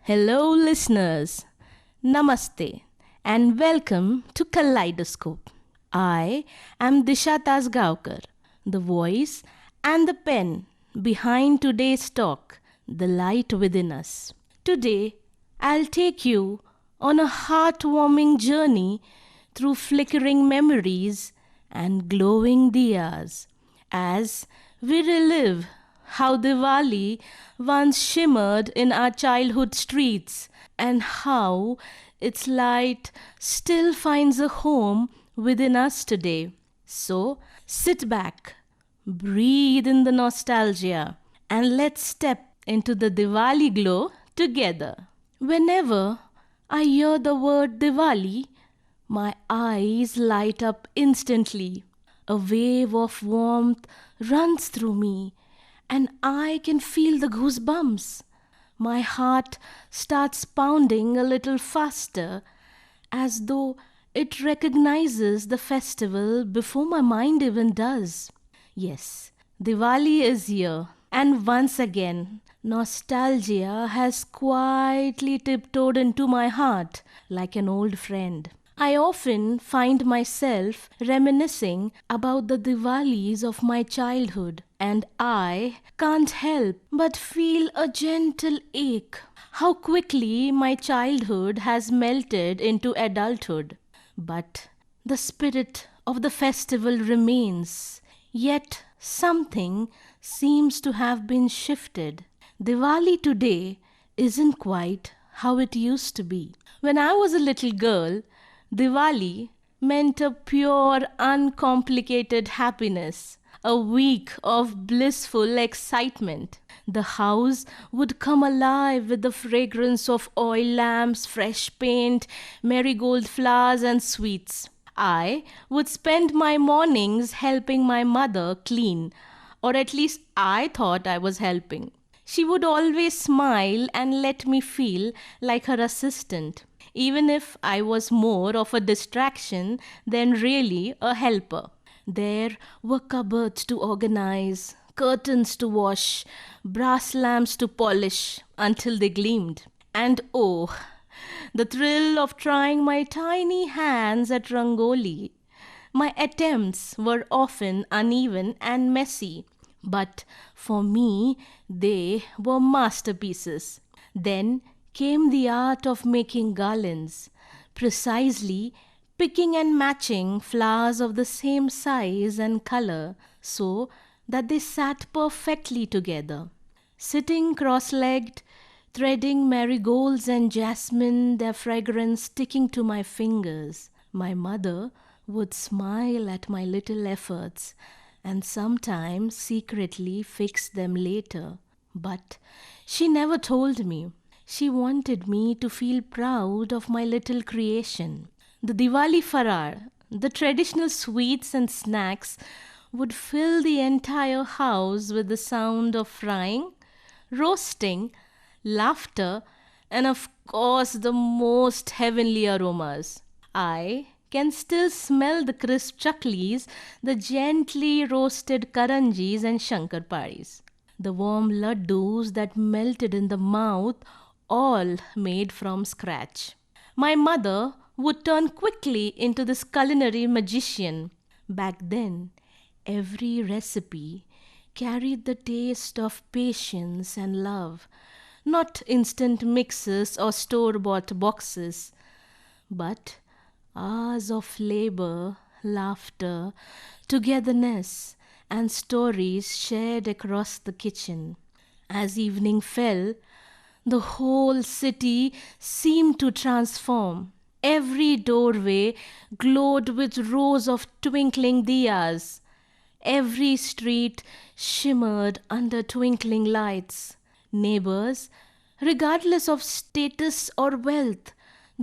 Hello, listeners. Namaste and welcome to Kaleidoscope. I am Disha Tasgaonkar, the voice and the pen behind today's talk, The Light Within Us. Today, I'll take you on a heartwarming journey through flickering memories and glowing diyas as we relive how Diwali once shimmered in our childhood streets and how its light still finds a home within us today. So sit back, breathe in the nostalgia, and let's step into the Diwali glow together. Whenever I hear the word Diwali, my eyes light up instantly. A wave of warmth runs through me and I can feel the goosebumps. My heart starts pounding a little faster as though it recognizes the festival before my mind even does. Yes, Diwali is here, and once again, nostalgia has quietly tiptoed into my heart like an old friend. I often find myself reminiscing about the Diwalis of my childhood, and I can't help but feel a gentle ache. How quickly my childhood has melted into adulthood. But the spirit of the festival remains, yet something seems to have been shifted. Diwali today isn't quite how it used to be. When I was a little girl, Diwali meant a pure, uncomplicated happiness, a week of blissful excitement. The house would come alive with the fragrance of oil lamps, fresh paint, marigold flowers, and sweets. I would spend my mornings helping my mother clean, or at least I thought I was helping. She would always smile and let me feel like her assistant, even if I was more of a distraction than really a helper. There were cupboards to organize, curtains to wash, brass lamps to polish until they gleamed. And oh, the thrill of trying my tiny hands at rangoli. My attempts were often uneven and messy, but for me, they were masterpieces. Then came the art of making garlands, precisely picking and matching flowers of the same size and color so that they sat perfectly together. Sitting cross legged, threading marigolds and jasmine, their fragrance sticking to my fingers, my mother would smile at my little efforts and sometimes secretly fix them later. But she never told me. She wanted me to feel proud of my little creation. The Diwali Farar, the traditional sweets and snacks, would fill the entire house with the sound of frying, roasting, laughter, and of course the most heavenly aromas. I can still smell the crisp chaklis, the gently roasted karanjis and shankarpadis, the warm laddus that melted in the mouth, all made from scratch. My mother would turn quickly into this culinary magician. Back then, every recipe carried the taste of patience and love, not instant mixes or store bought boxes, but hours of labor, laughter, togetherness, and stories shared across the kitchen. As evening fell, the whole city seemed to transform. Every doorway glowed with rows of twinkling diyas. Every street shimmered under twinkling lights. Neighbors, regardless of status or wealth,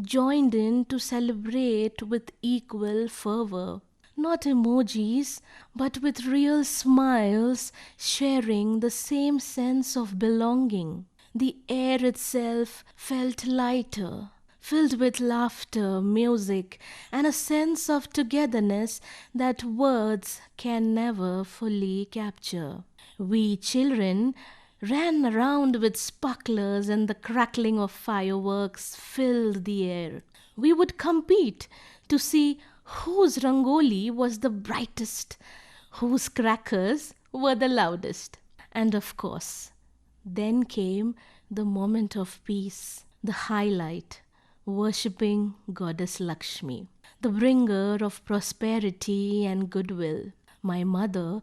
joined in to celebrate with equal fervor. Not emojis, but with real smiles, sharing the same sense of belonging. The air itself felt lighter, filled with laughter, music, and a sense of togetherness that words can never fully capture. We children ran around with sparklers, and the crackling of fireworks filled the air. We would compete to see whose rangoli was the brightest, whose crackers were the loudest. And of course, then came the moment of peace, the highlight, worshipping Goddess Lakshmi, the bringer of prosperity and goodwill. My mother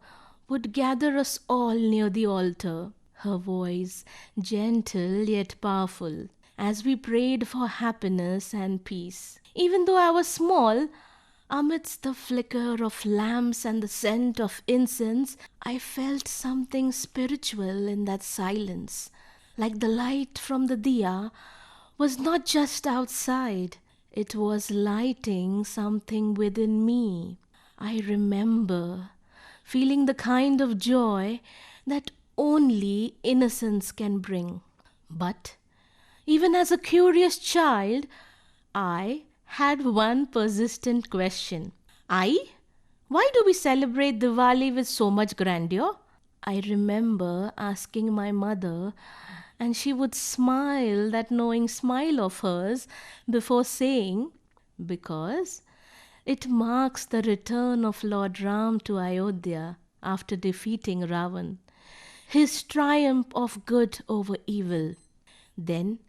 would gather us all near the altar, her voice gentle yet powerful, as we prayed for happiness and peace. Even though I was small, amidst the flicker of lamps and the scent of incense, I felt something spiritual in that silence. Like the light from the diya was not just outside, it was lighting something within me. I remember feeling the kind of joy that only innocence can bring. But even as a curious child, I had one persistent question. I? Why do we celebrate Diwali with so much grandeur? I remember asking my mother, and she would smile that knowing smile of hers before saying, because it marks the return of Lord Ram to Ayodhya after defeating Ravan, his triumph of good over evil. Then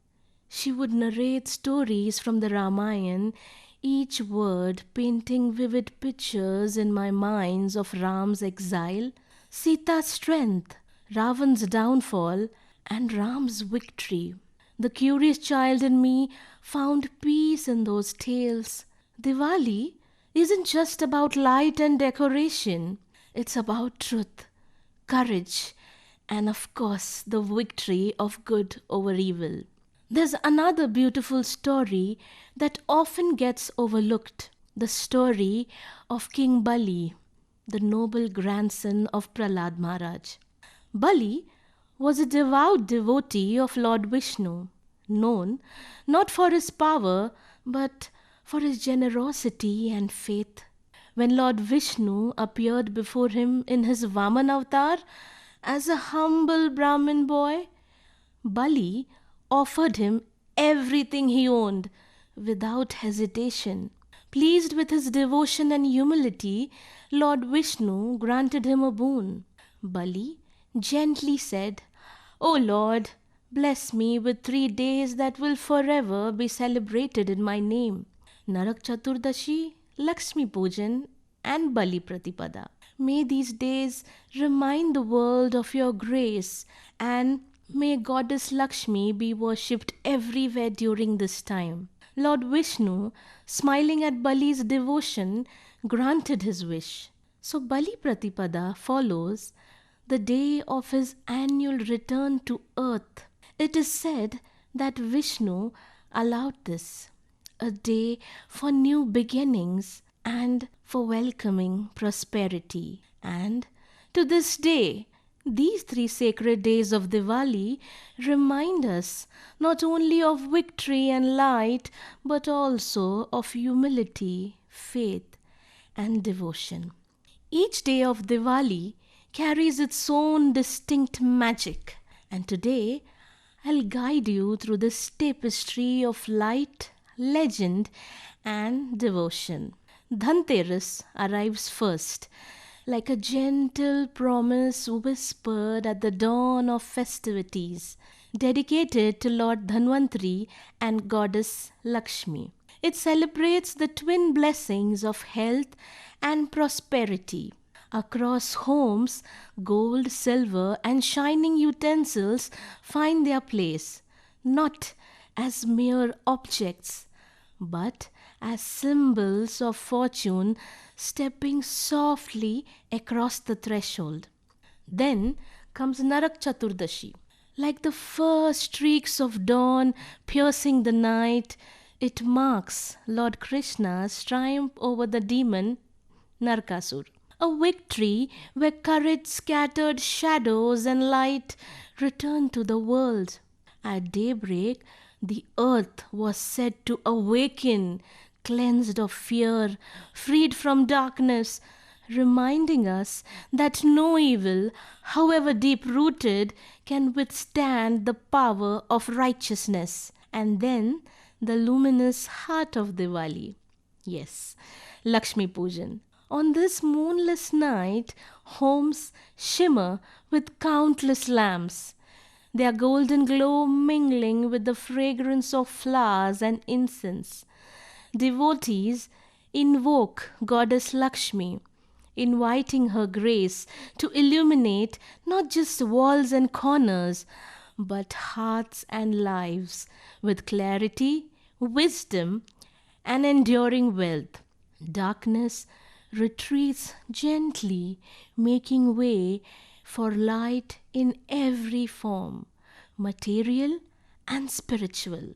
she would narrate stories from the Ramayana, each word painting vivid pictures in my mind of Ram's exile, Sita's strength, Ravan's downfall, and Ram's victory. The curious child in me found peace in those tales. Diwali isn't just about light and decoration, it's about truth, courage, and of course, the victory of good over evil. There's another beautiful story that often gets overlooked, the story of King Bali, the noble grandson of Prahlad Maharaj. Bali was a devout devotee of Lord Vishnu, known not for his power but for his generosity and faith. When Lord Vishnu appeared before him in his Vaman avatar as a humble Brahmin boy, Bali offered him everything he owned without hesitation. Pleased with his devotion and humility, Lord Vishnu granted him a boon. Bali gently said, "O Lord, bless me with 3 days that will forever be celebrated in my name: Narak Chaturdashi, Lakshmi Pujan, and Bali Pratipada. May these days remind the world of your grace, and may Goddess Lakshmi be worshipped everywhere during this time." Lord Vishnu, smiling at Bali's devotion, granted his wish. So Bali Pratipada follows the day of his annual return to earth. It is said that Vishnu allowed this, a day for new beginnings and for welcoming prosperity. And to this day, these 3 sacred days of Diwali remind us not only of victory and light, but also of humility, faith, and devotion. Each day of Diwali carries its own distinct magic, and today I'll guide you through this tapestry of light, legend, and devotion. Dhanteras arrives first, like a gentle promise whispered at the dawn of festivities, dedicated to Lord Dhanvantari and Goddess Lakshmi. It celebrates the twin blessings of health and prosperity. Across homes, gold, silver, and shining utensils find their place, not as mere objects, but as symbols of fortune stepping softly across the threshold. Then comes Narak Chaturdashi. Like the first streaks of dawn piercing the night, it marks Lord Krishna's triumph over the demon Narkasur. A victory where courage scattered shadows and light returned to the world. At daybreak, the earth was said to awaken, cleansed of fear, freed from darkness, reminding us that no evil, however deep rooted, can withstand the power of righteousness. And then the luminous heart of Diwali. Yes, Lakshmi Pujan. On this moonless night, homes shimmer with countless lamps, their golden glow mingling with the fragrance of flowers and incense. Devotees invoke Goddess Lakshmi, inviting her grace to illuminate not just walls and corners, but hearts and lives with clarity, wisdom, and enduring wealth. Darkness retreats gently, making way for light in every form, material and spiritual.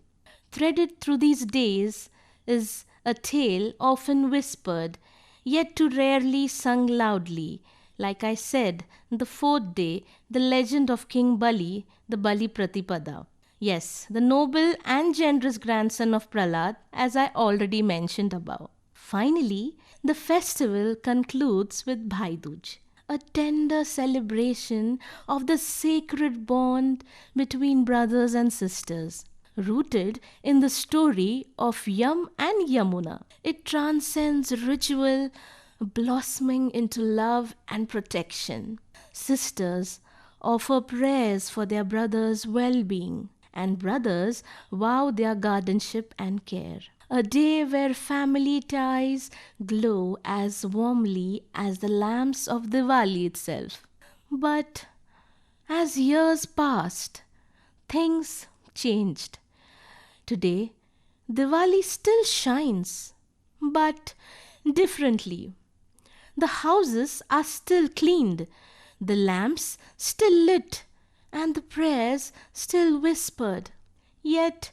Threaded through these days is a tale often whispered, yet too rarely sung loudly. Like I said, the fourth day, the legend of King Bali, the Bali Pratipada. Yes, the noble and generous grandson of Prahlad, as I already mentioned above. Finally, the festival concludes with Bhai Dooj, a tender celebration of the sacred bond between brothers and sisters. Rooted in the story of Yam and Yamuna, it transcends ritual, blossoming into love and protection. Sisters offer prayers for their brothers' well being, and brothers vow their guardianship and care. A day where family ties glow as warmly as the lamps of Diwali itself. But as years passed, things changed. Today, Diwali still shines, but differently. The houses are still cleaned, the lamps still lit, and the prayers still whispered. Yet,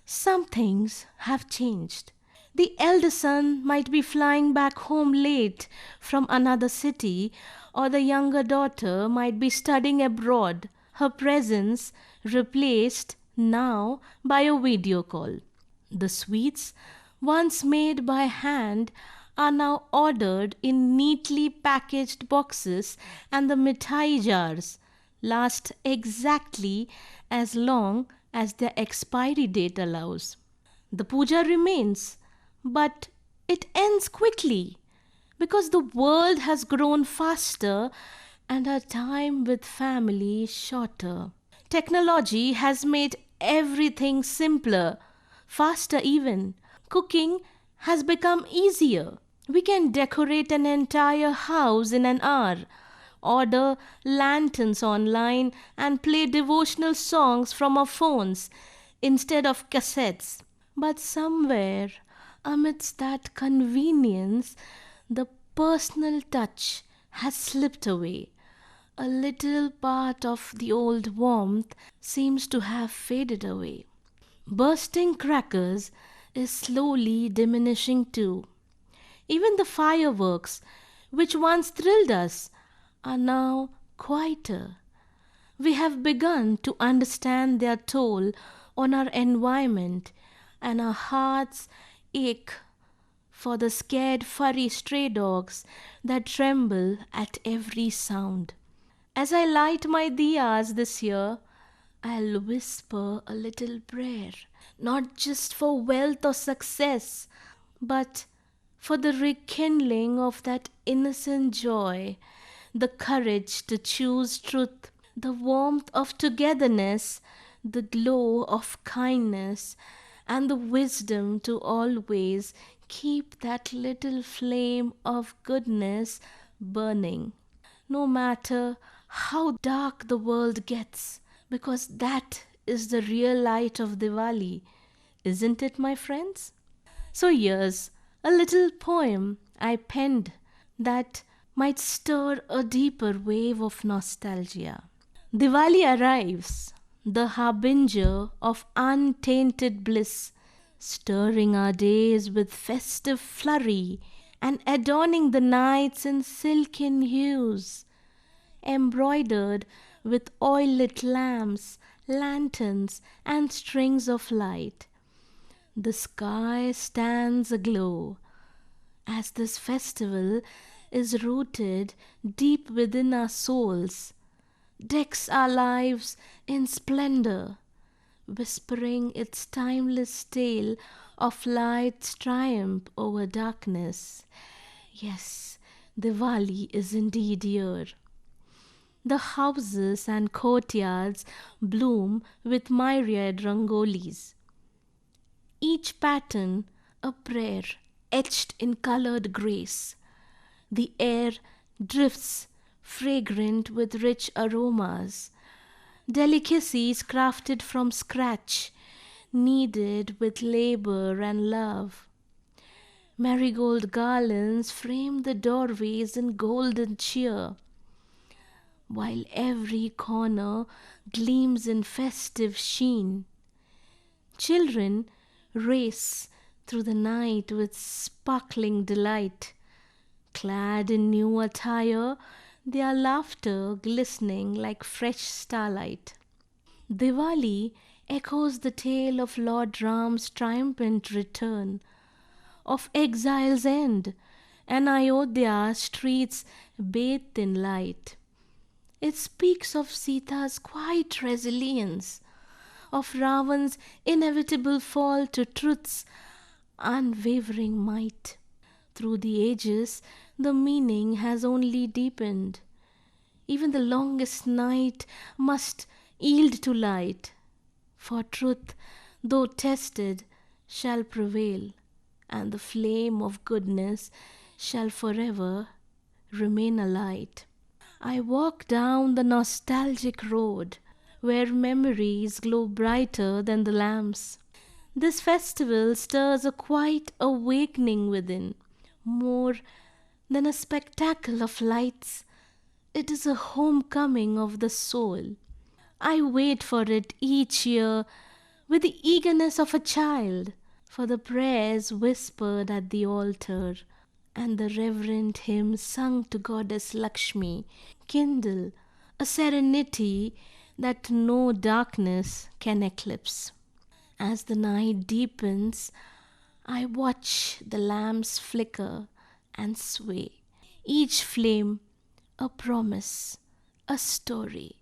some things have changed. The elder son might be flying back home late from another city, or the younger daughter might be studying abroad, her presence replaced now by a video call. The sweets, once made by hand, are now ordered in neatly packaged boxes, and the mithai jars last exactly as long as their expiry date allows. The puja remains, but it ends quickly because the world has grown faster and our time with family is shorter. Technology has made everything simpler, faster even. Cooking has become easier. We can decorate an entire house in an hour, order lanterns online, and play devotional songs from our phones instead of cassettes. But somewhere amidst that convenience, the personal touch has slipped away. A little part of the old warmth seems to have faded away. Bursting crackers is slowly diminishing too. Even the fireworks, which once thrilled us, are now quieter. We have begun to understand their toll on our environment, and our hearts ache for the scared furry stray dogs that tremble at every sound. As I light my diyas this year, I'll whisper a little prayer, not just for wealth or success, but for the rekindling of that innocent joy, the courage to choose truth, the warmth of togetherness, the glow of kindness, and the wisdom to always keep that little flame of goodness burning, no matter how dark the world gets, because that is the real light of Diwali, isn't it, my friends? So, here's a little poem I penned that might stir a deeper wave of nostalgia. Diwali arrives, the harbinger of untainted bliss, stirring our days with festive flurry and adorning the nights in silken hues, embroidered with oil lit lamps, lanterns, and strings of light. The sky stands aglow as this festival is rooted deep within our souls, decks our lives in splendor, whispering its timeless tale of light's triumph over darkness. Yes, Diwali is indeed here. The houses and courtyards bloom with myriad rangolis, each pattern a prayer etched in colored grace. The air drifts fragrant with rich aromas, delicacies crafted from scratch, kneaded with labor and love. Marigold garlands frame the doorways in golden cheer, while every corner gleams in festive sheen. Children race through the night with sparkling delight. Clad in new attire, their laughter glistening like fresh starlight. Diwali echoes the tale of Lord Ram's triumphant return, of exile's end, and Ayodhya's streets bathed in light. It speaks of Sita's quiet resilience, of Ravan's inevitable fall to truth's unwavering might. Through the ages, the meaning has only deepened. Even the longest night must yield to light, for truth, though tested, shall prevail, and the flame of goodness shall forever remain alight. I walk down the nostalgic road where memories glow brighter than the lamps. This festival stirs a quiet awakening within. More than a spectacle of lights, it is a homecoming of the soul. I wait for it each year with the eagerness of a child, for the prayers whispered at the altar and the reverent hymns sung to Goddess Lakshmi kindle a serenity that no darkness can eclipse. As the night deepens, I watch the lamps flicker and sway, each flame a promise, a story,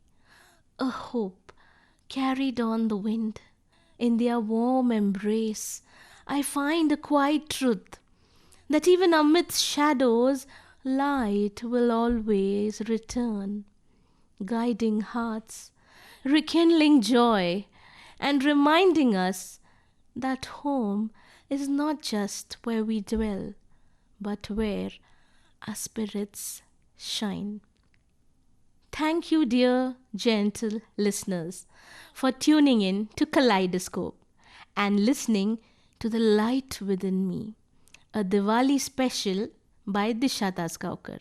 a hope carried on the wind. In their warm embrace, I find a quiet truth that even amidst shadows, light will always return, guiding hearts, rekindling joy, and reminding us that home is not just where we dwell, but where our spirits shine. Thank you, dear, gentle listeners, for tuning in to Kaleidoscope and listening to the light within me, a Diwali special by Disha Tasgaonkar.